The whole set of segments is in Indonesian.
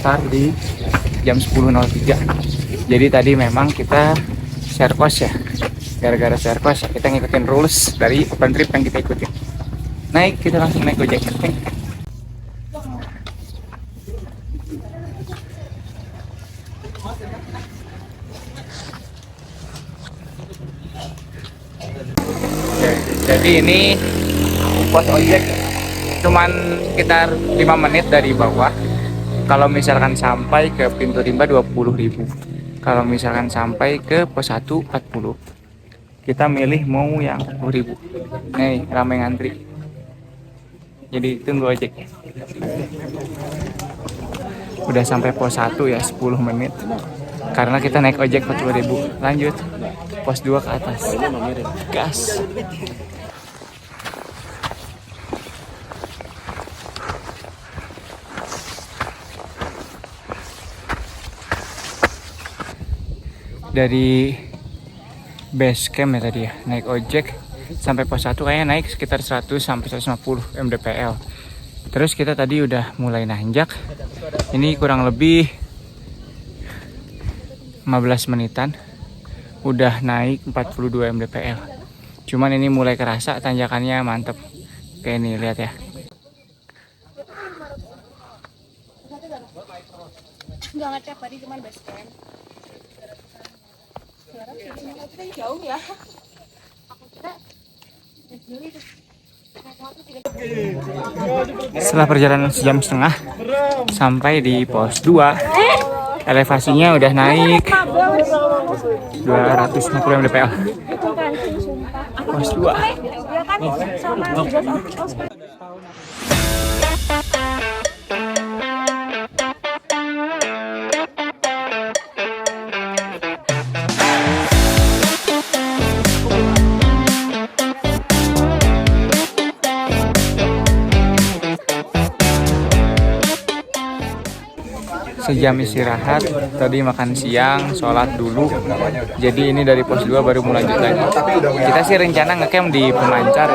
start di jam 10.03. Jadi tadi memang kita share cost ya. Gara-gara share cost ya, kita ngikutin rules dari open trip yang kita ikutin. Naik, kita langsung naik Gojek. Jadi ini pos ojek cuman sekitar 5 menit dari bawah. Kalau misalkan sampai ke pintu rimba 20.000. Kalau misalkan sampai ke pos 1 40. Kita milih mau yang 10.000. Nih, ramai ngantri. Jadi tunggu ojek. Udah sampai pos 1 ya, 10 menit. Karena kita naik ojek 40.000. Lanjut. Pos 2 ke atas. Gas. Dari base camp ya tadi ya, naik ojek sampai pos 1 kayaknya naik sekitar 100 sampai 150 mdpl. Terus kita tadi udah mulai nanjak. Ini kurang lebih 15 menitan udah naik 42 mdpl. Cuman ini mulai kerasa tanjakannya mantep. Kayak ini lihat ya. Nggak ngecek tadi cuman base camp. Jauh ya. Setelah perjalanan sejam setengah sampai di pos 2, elevasinya udah naik 250 mdpl. Pos 2. Sejam istirahat, tadi makan siang, sholat dulu. Jadi ini dari pos 2 baru mau lanjut lagi. Kita sih rencana ngecamp di Pemancar.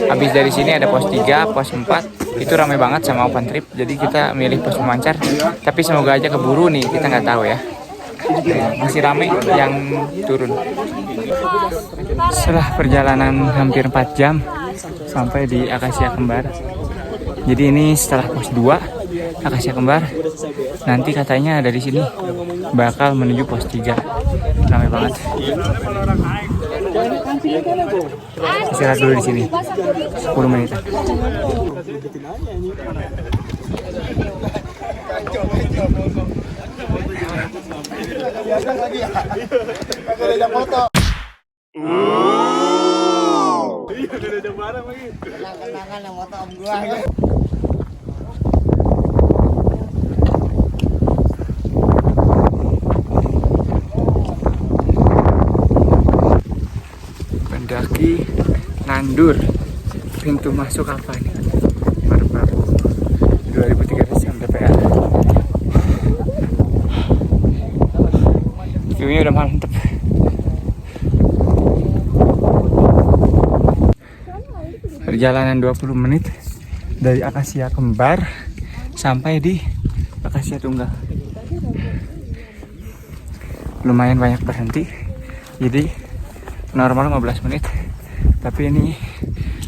Habis dari sini ada pos 3, pos 4. Itu ramai banget sama open trip. Jadi kita milih pos Pemancar. Tapi semoga aja keburu nih, kita nggak tahu ya. Masih ramai yang turun. Setelah perjalanan hampir 4 jam sampai di Akasia Kembar. Jadi ini setelah pos 2 Akasia Kembar, nanti katanya ada di sini bakal menuju pos 3. Ramai banget. Istirahat dulu di sini 10 menit. Kenangan yang motor om gua. Mendaki Nandur, pintu masuk apa nih? Merbabu 2300 mdpl. View-nya udah mantep. Perjalanan 20 menit dari Akasia Kembar sampai di Akasia Tunggal. Lumayan banyak berhenti. Jadi normal 15 menit. Tapi ini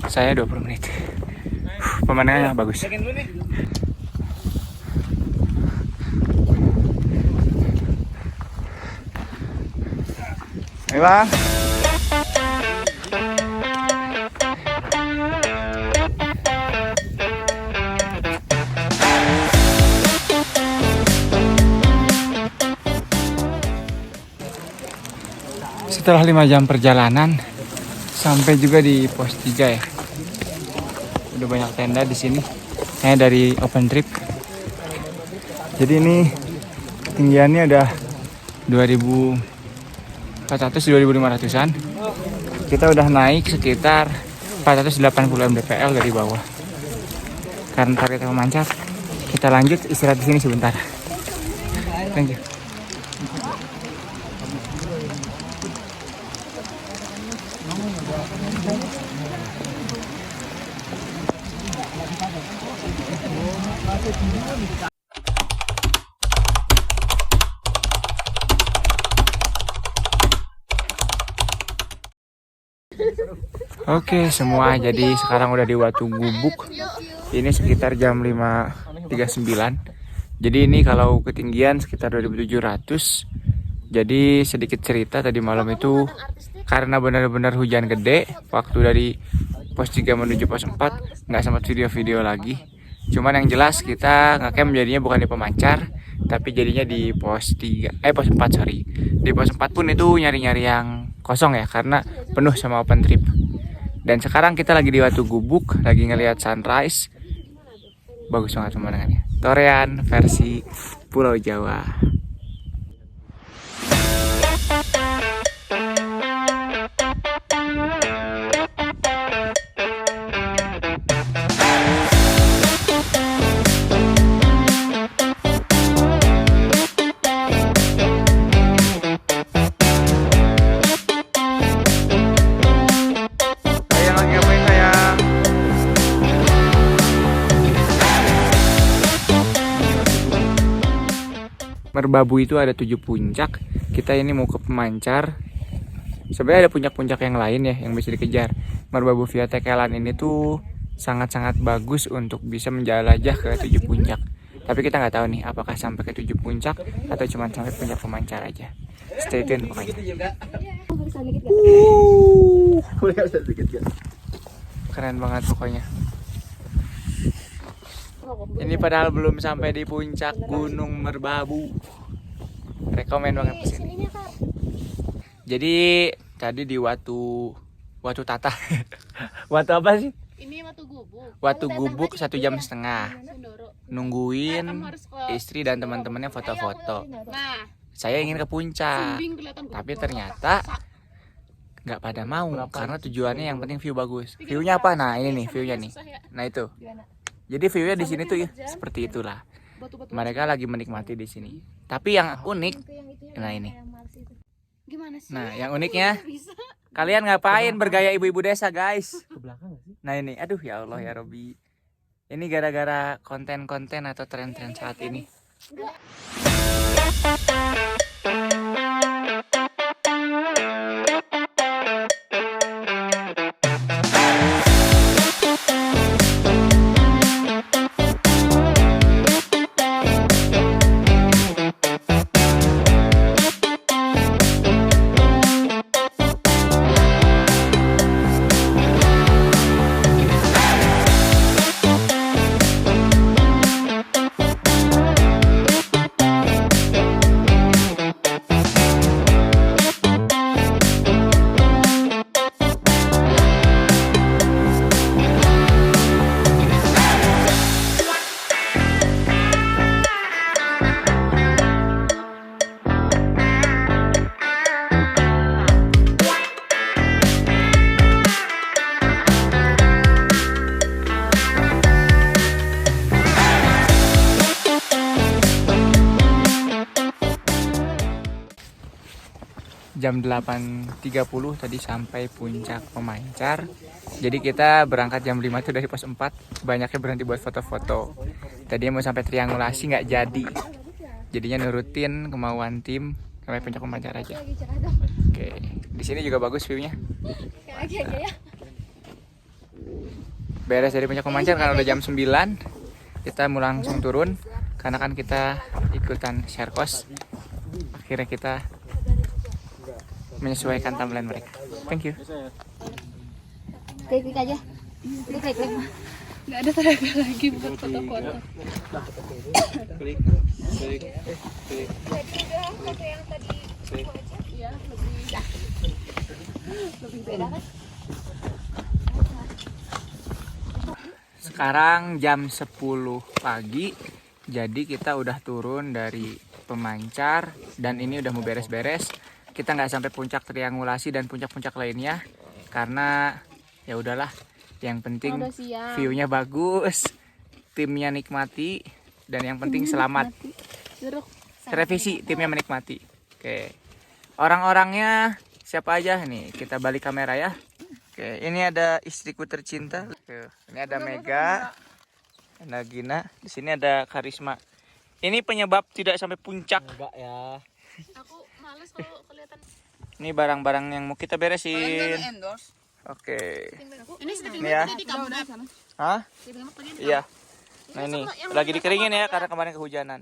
saya 20 menit. Pemandangannya bagus. Ayo bang. Setelah 5 jam perjalanan sampai juga di pos 3 ya. Udah banyak tenda di sini. Kayaknya dari open trip. Jadi ini ketinggiannya udah 2400-2500an. Kita udah naik sekitar 480 mdpl dari bawah. Karena target Pemancar, kita lanjut istirahat di sini sebentar. Thank you. Oke semua, jadi sekarang udah di Watu Gubuk. Ini sekitar jam 5.39. Jadi ini kalau ketinggian sekitar 2700. Jadi sedikit cerita, tadi malam itu karena benar-benar hujan gede, waktu dari pos 3 menuju pos 4 nggak sempat video-video lagi. Cuman yang jelas kita ngecamp jadinya bukan di pemancar, tapi jadinya di pos 3, pos 4 sorry. Di pos 4 pun itu nyari-nyari yang kosong ya, karena penuh sama open trip. Dan sekarang kita lagi di Watu Gubuk, lagi ngelihat sunrise. Bagus banget pemandangannya. Torean versi Pulau Jawa. Merbabu itu ada 7 puncak. Kita ini mau ke pemancar. Sebenarnya ada puncak-puncak yang lain ya yang bisa dikejar. Merbabu via Tekelan ini tuh sangat-sangat bagus untuk bisa menjelajah ke 7 puncak. Tapi kita nggak tahu nih apakah sampai ke 7 puncak atau cuma sampai puncak pemancar aja. Stay tune pokoknya. Keren banget pokoknya. Ini padahal belum sampai di puncak Gunung Merbabu. Rekomen banget kesini. Jadi tadi di Watu Tata. Watu apa sih? Ini Watu Gubuk. Watu Gubuk 1,5 jam. Nungguin istri dan teman-temannya foto-foto. Nah, Saya ingin ke puncak, bimbing kelihatan tapi ternyata nggak pada mau karena tujuannya yang penting view bagus. Viewnya apa? Nah ini nih viewnya nih. Nah itu. Jadi viewnya di sini tuh ya seperti itulah. Mereka lagi menikmati di sini. Tapi yang unik, nah ini. Gimana sih? Nah yang uniknya, kalian ngapain bergaya ibu-ibu desa guys? Nah ini, aduh ya Allah ya Robi. Ini gara-gara konten-konten atau tren-tren saat ini. Jam 8.30 tadi sampai puncak pemancar. Jadi kita berangkat jam 5 itu dari pos 4. Banyaknya berhenti buat foto-foto. Tadinya mau sampai triangulasi nggak jadi. Jadinya nurutin kemauan tim sampai puncak pemancar aja. Oke, di sini juga bagus view-nya. Beres dari puncak pemancar karena udah jam 9. Kita mau langsung turun karena kan kita ikutan share cost. Akhirnya kita menyesuaikan timeline mereka. Thank you. Klik aja. Klik. Nggak ada tenaga lagi buat foto-foto. Klik. Foto yang tadi ya lebih beda kan? Sekarang jam 10 pagi. Jadi kita udah turun dari pemancar dan ini udah mau beres-beres. Kita nggak sampai puncak triangulasi dan puncak-puncak lainnya karena ya udahlah, yang penting view-nya bagus, timnya nikmati, dan yang penting selamat. Revisi timnya menikmati. Oke, orang-orangnya siapa aja nih? Kita balik kamera ya. Oke, ini ada istriku tercinta. Ini ada Mega, ada Gina. Di sini ada Karisma. Ini penyebab tidak sampai puncak. Enggak ya. Aku males kalau kelihatan. Ini barang-barang yang mau kita beresin. Oke. Ini sudah Ini ya. di kamu dah. Hah? Tadi Iya. Nah ini lagi dikeringin ya karena kemarin kehujanan.